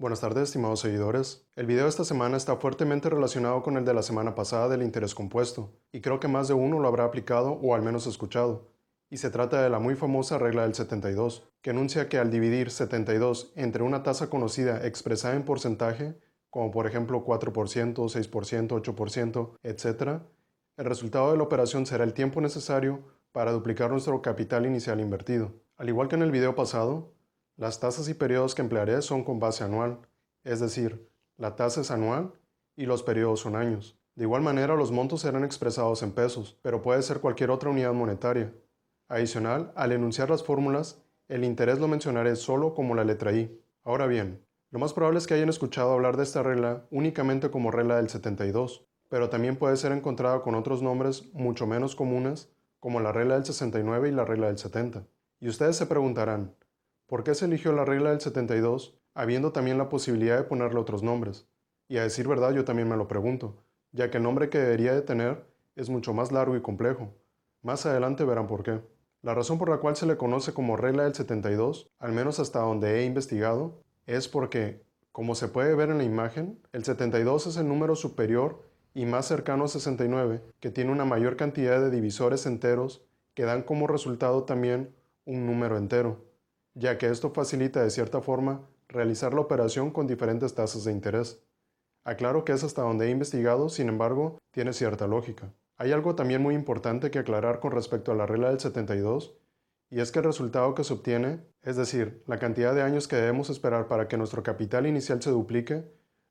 Buenas tardes, estimados seguidores. El video de esta semana está fuertemente relacionado con el de la semana pasada del interés compuesto, y creo que más de uno lo habrá aplicado o al menos escuchado. Y se trata de la muy famosa regla del 72, que enuncia que al dividir 72 entre una tasa conocida expresada en porcentaje, como por ejemplo 4%, 6%, 8%, etc., el resultado de la operación será el tiempo necesario para duplicar nuestro capital inicial invertido. Al igual que en el video pasado, las tasas y periodos que emplearé son con base anual, es decir, la tasa es anual y los periodos son años. De igual manera, los montos serán expresados en pesos, pero puede ser cualquier otra unidad monetaria. Adicional, al enunciar las fórmulas, el interés lo mencionaré solo como la letra I. Ahora bien, lo más probable es que hayan escuchado hablar de esta regla únicamente como regla del 72, pero también puede ser encontrada con otros nombres mucho menos comunes, como la regla del 69 y la regla del 70. Y ustedes se preguntarán, ¿por qué se eligió la regla del 72, habiendo también la posibilidad de ponerle otros nombres? Y a decir verdad, yo también me lo pregunto, ya que el nombre que debería de tener es mucho más largo y complejo. Más adelante verán por qué. La razón por la cual se le conoce como regla del 72, al menos hasta donde he investigado, es porque, como se puede ver en la imagen, el 72 es el número superior y más cercano a 69, que tiene una mayor cantidad de divisores enteros que dan como resultado también un número entero, ya que esto facilita de cierta forma realizar la operación con diferentes tasas de interés. Aclaro que es hasta donde he investigado, sin embargo, tiene cierta lógica. Hay algo también muy importante que aclarar con respecto a la regla del 72, y es que el resultado que se obtiene, es decir, la cantidad de años que debemos esperar para que nuestro capital inicial se duplique,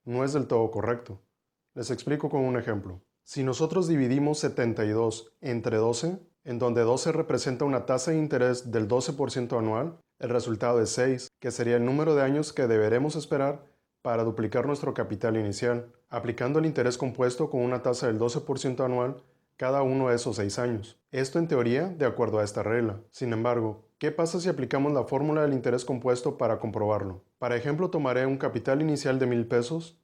no es del todo correcto. Les explico con un ejemplo. Si nosotros dividimos 72 entre 12, en donde 12 representa una tasa de interés del 12% anual, el resultado es 6, que sería el número de años que deberemos esperar para duplicar nuestro capital inicial, aplicando el interés compuesto con una tasa del 12% anual cada uno de esos 6 años. Esto en teoría de acuerdo a esta regla. Sin embargo, ¿qué pasa si aplicamos la fórmula del interés compuesto para comprobarlo? Para ejemplo, tomaré un capital inicial de 1000 pesos,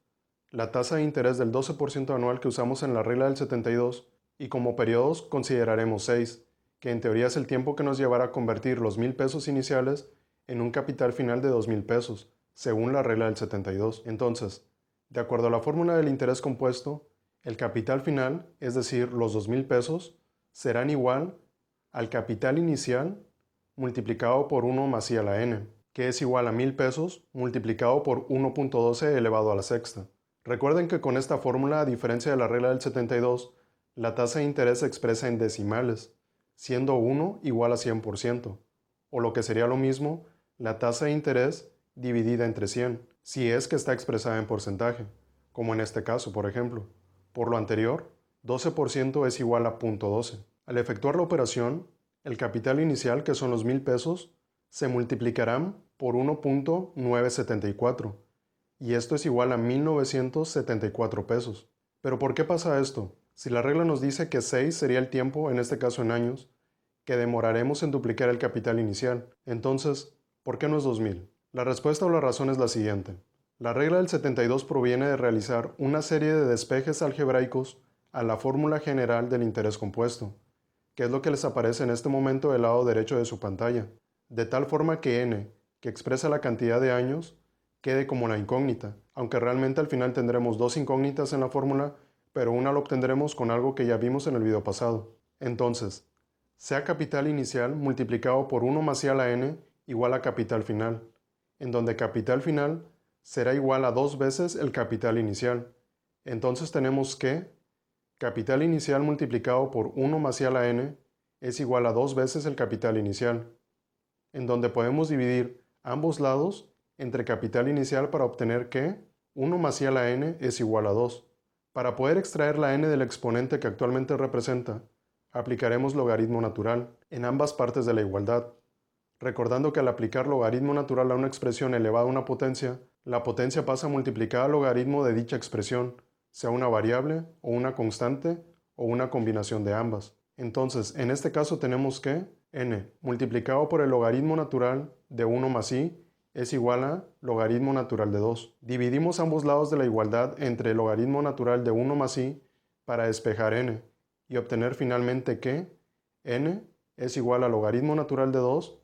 la tasa de interés del 12% anual que usamos en la regla del 72, y como periodos consideraremos 6, que en teoría es el tiempo que nos llevará a convertir los 1000 pesos iniciales en un capital final de 2000 pesos, según la regla del 72. Entonces, de acuerdo a la fórmula del interés compuesto, el capital final, es decir, los 2000 pesos, serán igual al capital inicial multiplicado por 1 más i a la n, que es igual a 1000 pesos multiplicado por 1.12 elevado a la sexta. Recuerden que con esta fórmula, a diferencia de la regla del 72, la tasa de interés se expresa en decimales, siendo 1 igual a 100%, o lo que sería lo mismo, la tasa de interés dividida entre 100, si es que está expresada en porcentaje, como en este caso, por ejemplo. Por lo anterior, 12% es igual a 0.12. Al efectuar la operación, el capital inicial, que son los 1000 pesos, se multiplicarán por 1.974, y esto es igual a 1974 pesos. Pero ¿por qué pasa esto? Si la regla nos dice que 6 sería el tiempo, en este caso en años, que demoraremos en duplicar el capital inicial, entonces, ¿por qué no es 2000? La respuesta o la razón es la siguiente. La regla del 72 proviene de realizar una serie de despejes algebraicos a la fórmula general del interés compuesto, que es lo que les aparece en este momento del lado derecho de su pantalla, de tal forma que n, que expresa la cantidad de años, quede como la incógnita, aunque realmente al final tendremos dos incógnitas en la fórmula, pero una la obtendremos con algo que ya vimos en el video pasado. Entonces, sea capital inicial multiplicado por 1 más i a la n igual a capital final, en donde capital final será igual a 2 veces el capital inicial. Entonces tenemos que capital inicial multiplicado por 1 más i a la n es igual a 2 veces el capital inicial, en donde podemos dividir ambos lados entre capital inicial para obtener que 1 más i a la n es igual a 2. Para poder extraer la n del exponente que actualmente representa, aplicaremos logaritmo natural en ambas partes de la igualdad, recordando que al aplicar logaritmo natural a una expresión elevada a una potencia, la potencia pasa a multiplicar al logaritmo de dicha expresión, sea una variable o una constante o una combinación de ambas. Entonces, en este caso tenemos que n multiplicado por el logaritmo natural de 1 más i es igual a logaritmo natural de 2. Dividimos ambos lados de la igualdad entre el logaritmo natural de 1 más i para despejar n y obtener finalmente que n es igual a logaritmo natural de 2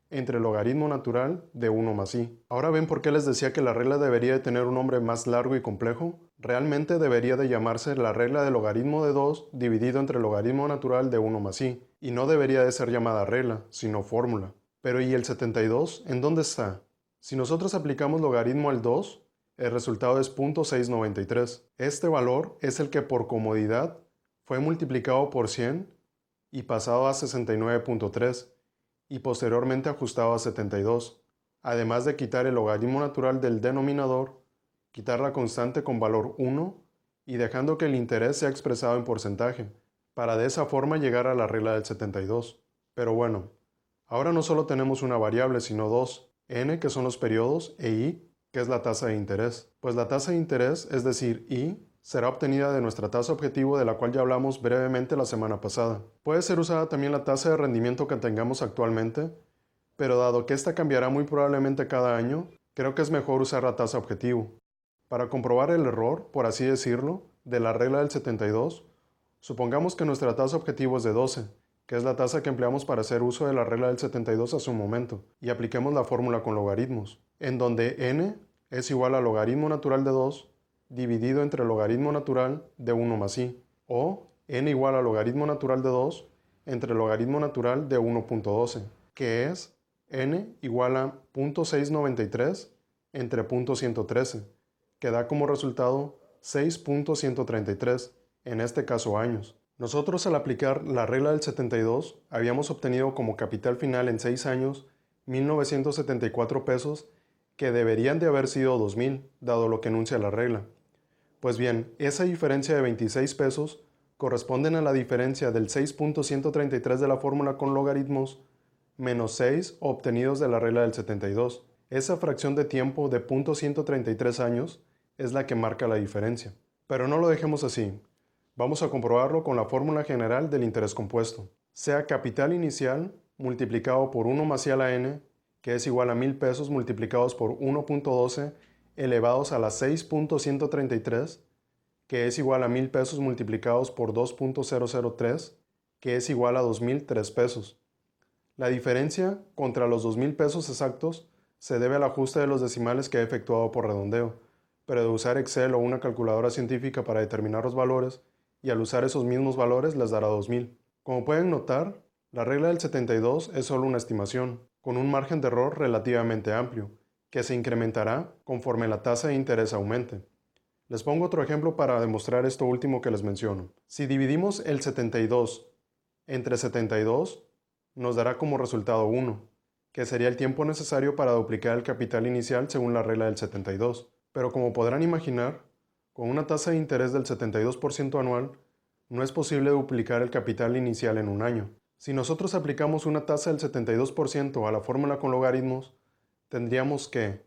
entre el logaritmo natural de 1 más i. Ahora ven por qué les decía que la regla debería de tener un nombre más largo y complejo. Realmente debería de llamarse la regla del logaritmo de 2 dividido entre el logaritmo natural de 1 más i, y no debería de ser llamada regla, sino fórmula. Pero ¿y el 72? ¿En dónde está? Si nosotros aplicamos logaritmo al 2, el resultado es 0.693. Este valor es el que por comodidad fue multiplicado por 100 y pasado a 69.3 y posteriormente ajustado a 72, además de quitar el logaritmo natural del denominador, quitar la constante con valor 1 y dejando que el interés sea expresado en porcentaje, para de esa forma llegar a la regla del 72. Pero bueno, ahora no solo tenemos una variable, sino dos, n que son los periodos e i que es la tasa de interés. Pues la tasa de interés, es decir, i, será obtenida de nuestra tasa objetivo de la cual ya hablamos brevemente la semana pasada. Puede ser usada también la tasa de rendimiento que tengamos actualmente, pero dado que esta cambiará muy probablemente cada año, creo que es mejor usar la tasa objetivo. Para comprobar el error, por así decirlo, de la regla del 72, supongamos que nuestra tasa objetivo es de 12, que es la tasa que empleamos para hacer uso de la regla del 72 a su momento, y apliquemos la fórmula con logaritmos, en donde n es igual al logaritmo natural de 2 dividido entre el logaritmo natural de 1 más i, o n igual al logaritmo natural de 2 entre el logaritmo natural de 1.12, que es n igual a 0.693 entre 0.113, que da como resultado 6.133, en este caso años. Nosotros al aplicar la regla del 72 habíamos obtenido como capital final en 6 años 1.974 pesos que deberían de haber sido 2.000, dado lo que enuncia la regla. Pues bien, esa diferencia de 26 pesos corresponden a la diferencia del 6.133 de la fórmula con logaritmos menos 6 obtenidos de la regla del 72. Esa fracción de tiempo de 0.133 años es la que marca la diferencia. Pero no lo dejemos así. Vamos a comprobarlo con la fórmula general del interés compuesto. Sea capital inicial multiplicado por 1 más i a la n, que es igual a 1.000 pesos multiplicados por 1.12 elevados a la 6.133, que es igual a 1.000 pesos multiplicados por 2.003, que es igual a 2.003 pesos. La diferencia contra los 2.000 pesos exactos se debe al ajuste de los decimales que he efectuado por redondeo, pero de usar Excel o una calculadora científica para determinar los valores, y al usar esos mismos valores les dará 2.000. Como pueden notar, la regla del 72 es solo una estimación, con un margen de error relativamente amplio, que se incrementará conforme la tasa de interés aumente. Les pongo otro ejemplo para demostrar esto último que les menciono. Si dividimos el 72 entre 72, nos dará como resultado 1, que sería el tiempo necesario para duplicar el capital inicial según la regla del 72. Pero como podrán imaginar, con una tasa de interés del 72% anual, no es posible duplicar el capital inicial en un año. Si nosotros aplicamos una tasa del 72% a la fórmula con logaritmos, tendríamos que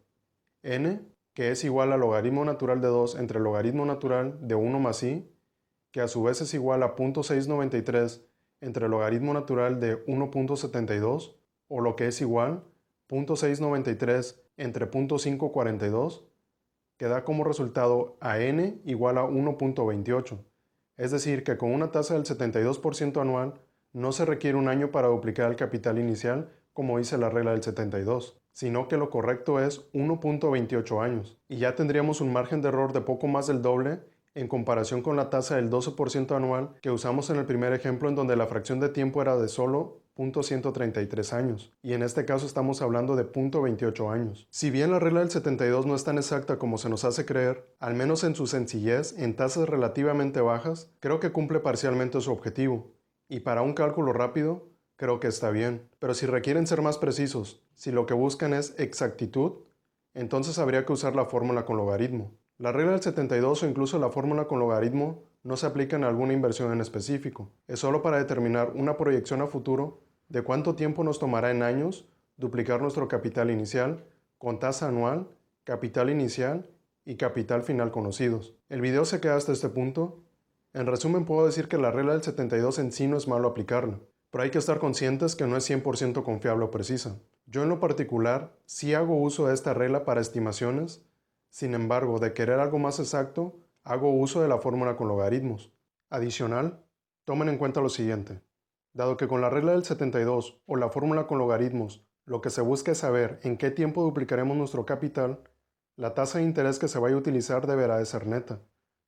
n, que es igual al logaritmo natural de 2 entre el logaritmo natural de 1 más i, que a su vez es igual a 0.693 entre el logaritmo natural de 1.72, o lo que es igual, 0.693 entre 0.542, que da como resultado a n igual a 1.28. Es decir, que con una tasa del 72% anual, no se requiere un año para duplicar el capital inicial, como dice la regla del 72, sino que lo correcto es 1.28 años, y ya tendríamos un margen de error de poco más del doble en comparación con la tasa del 12% anual que usamos en el primer ejemplo, en donde la fracción de tiempo era de solo 0.133 años, y en este caso estamos hablando de 0.28 años. Si bien la regla del 72 no es tan exacta como se nos hace creer, al menos en su sencillez, en tasas relativamente bajas, creo que cumple parcialmente su objetivo, y para un cálculo rápido, creo que está bien. Pero si requieren ser más precisos, si lo que buscan es exactitud, entonces habría que usar la fórmula con logaritmo. La regla del 72 o incluso la fórmula con logaritmo no se aplican a alguna inversión en específico. Es solo para determinar una proyección a futuro de cuánto tiempo nos tomará en años duplicar nuestro capital inicial con tasa anual, capital inicial y capital final conocidos. El video se queda hasta este punto. En resumen, puedo decir que la regla del 72 en sí no es malo aplicarla, pero hay que estar conscientes que no es 100% confiable o precisa. Yo en lo particular sí hago uso de esta regla para estimaciones. Sin embargo, de querer algo más exacto, hago uso de la fórmula con logaritmos. Adicional, tomen en cuenta lo siguiente. Dado que con la regla del 72 o la fórmula con logaritmos Lo que se busca es saber en qué tiempo duplicaremos nuestro capital. La tasa de interés que se vaya a utilizar deberá de ser neta,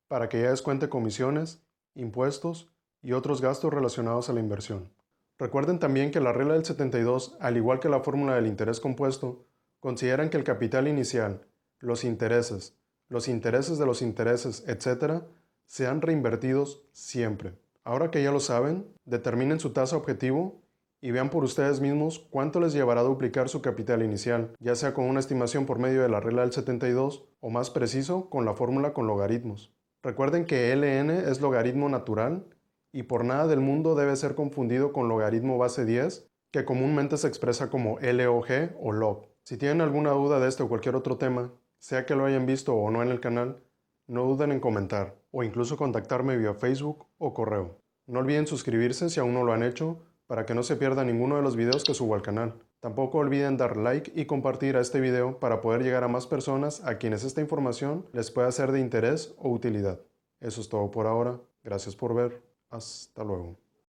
para que ya descuente comisiones, impuestos y otros gastos relacionados a la inversión. Recuerden también que la regla del 72, al igual que la fórmula del interés compuesto, consideran que el capital inicial, los intereses de los intereses, etc., sean reinvertidos siempre. Ahora que ya lo saben, determinen su tasa objetivo y vean por ustedes mismos cuánto les llevará a duplicar su capital inicial, ya sea con una estimación por medio de la regla del 72 o más preciso con la fórmula con logaritmos. Recuerden que ln es logaritmo natural y por nada del mundo debe ser confundido con logaritmo base 10, que comúnmente se expresa como log o log. Si tienen alguna duda de este o cualquier otro tema, sea que lo hayan visto o no en el canal, no duden en comentar o incluso contactarme vía Facebook o correo. No olviden suscribirse si aún no lo han hecho para que no se pierda ninguno de los videos que subo al canal. Tampoco olviden dar like y compartir a este video para poder llegar a más personas a quienes esta información les pueda ser de interés o utilidad. Eso es todo por ahora. Gracias por ver. Hasta luego.